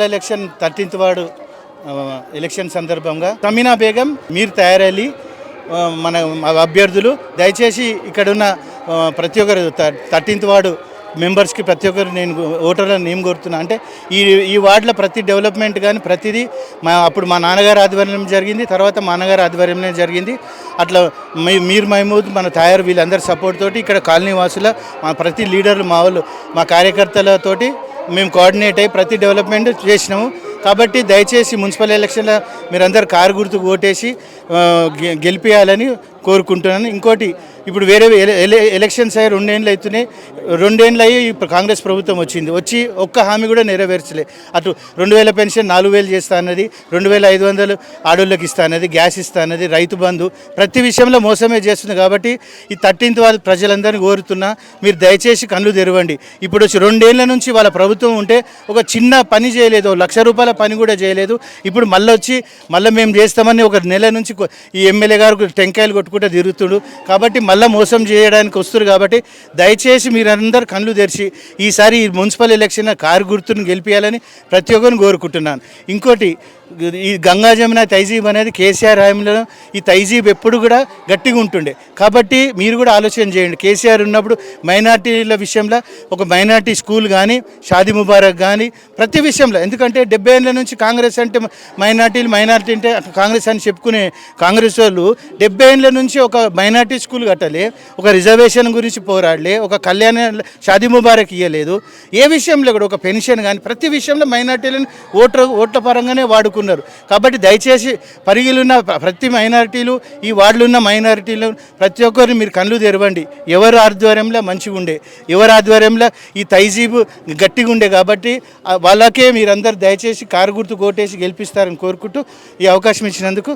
Election 13th ward election సందర్భంగా సమీనా బేగం మీరు తయారయ్యి మన అభ్యర్థులు దయచేసి ఇక్కడ ఉన్న ప్రతి ఒక్కరు 13th వార్డు మెంబర్స్కి ప్రతి ఒక్కరు నేను ఓటర్లను నేను కోరుతున్నా. అంటే ఈ వార్డులో ప్రతి డెవలప్మెంట్ కానీ ప్రతిదీ అప్పుడు మా నాన్నగారు ఆధ్వర్యం జరిగింది, తర్వాత మా అన్నగారు ఆధ్వర్యంలో జరిగింది. అట్లా మీర్ మహమూద్ మన తయారు వీళ్ళందరి సపోర్ట్ తోటి ఇక్కడ కాలనీ వాసుల మా ప్రతి లీడర్లు మా వాళ్ళు మా కార్యకర్తలతోటి మేము కోఆర్డినేట్ అయ్యి ప్రతి డెవలప్మెంట్ చేసినాము. కాబట్టి దయచేసి మున్సిపల్ ఎలక్షన్లో మీరందరూ కారు గుర్తుకు ఓటేసి గెలిపించాలని కోరుకుంటున్నాను. ఇంకోటి ఇప్పుడు వేరే ఎలక్షన్స్ అయ్యి 2 ఏళ్ళు అవుతున్నాయి. 2 ఏళ్ళు అయ్యి ఇప్పుడు కాంగ్రెస్ ప్రభుత్వం వచ్చి ఒక్క హామీ కూడా నెరవేర్చలే. అటు 2000 పెన్షన్ 4000 చేస్తా అన్నది, 2500 ఆడోళ్ళకి ఇస్తా అన్నది, గ్యాస్ ఇస్తా అన్నది, రైతు బంధు ప్రతి విషయంలో మోసమే చేస్తుంది. కాబట్టి ఈ 13th వార్డు ప్రజలందరినీ కోరుతున్నా, మీరు దయచేసి కళ్ళు తెరవండి. ఇప్పుడు 2 ఏళ్ల నుంచి వాళ్ళ ప్రభుత్వం ఉంటే ఒక చిన్న పని చేయలేదు, ₹1,00,000 పని కూడా చేయలేదు. ఇప్పుడు మళ్ళీ మేము చేస్తామని ఒక నెల నుంచి ఈ ఎమ్మెల్యే గారు టెంకాయలు కొట్టుకుంటూ తిరుగుతుడు. కాబట్టి మళ్ళీ మోసం చేయడానికి వస్తారు. కాబట్టి దయచేసి మీరందరూ కళ్ళు తెరిచి ఈసారి ఈ మున్సిపల్ ఎలక్షన్ కారు గుర్తును గెలిపించాలని ప్రతి ఒక్కరిని కోరుకుంటున్నాను. ఇంకోటి ఈ గంగా జమున తైజీబ్ అనేది కేసీఆర్ హయాంలో ఈ తైజీబ్ ఎప్పుడు కూడా గట్టిగా ఉంటుండే. కాబట్టి మీరు కూడా ఆలోచన చేయండి. కేసీఆర్ ఉన్నప్పుడు మైనార్టీల విషయంలో ఒక మైనార్టీ స్కూల్ కానీ, షాదీ ముబారక్ కానీ ప్రతి విషయంలో, ఎందుకంటే 70 ఏళ్ళ నుంచి కాంగ్రెస్ అంటే మైనార్టీ అంటే కాంగ్రెస్ అని చెప్పుకునే కాంగ్రెస్ వాళ్ళు 70 ఏళ్ళ నుంచి ఒక మైనార్టీ స్కూల్ కట్టలే, ఒక రిజర్వేషన్ గురించి పోరాడలే, ఒక కళ్యాణ షాదీ ముబారక్ ఇవ్వలేదు. ఏ విషయంలో కూడా ఒక పెన్షన్ కానీ ప్రతి విషయంలో మైనార్టీలను ఓట్ల పరంగానే వాడుకున్నారు. కాబట్టి దయచేసి పరిగిలున్న ప్రతి మైనారిటీలు, ఈ వార్డులో ఉన్న మైనారిటీలు ప్రతి ఒక్కరిని మీరు కళ్ళు తెరవండి. ఎవరి ఆధ్వర్యంలో మంచిగా ఉండే, ఎవరి ఆధ్వర్యంలో ఈ తైజీబు గట్టిగా ఉండే. కాబట్టి వాళ్ళకే మీరందరూ దయచేసి కారు గుర్తు కోటేసి గెలిపిస్తారని కోరుకుంటూ ఈ అవకాశం ఇచ్చినందుకు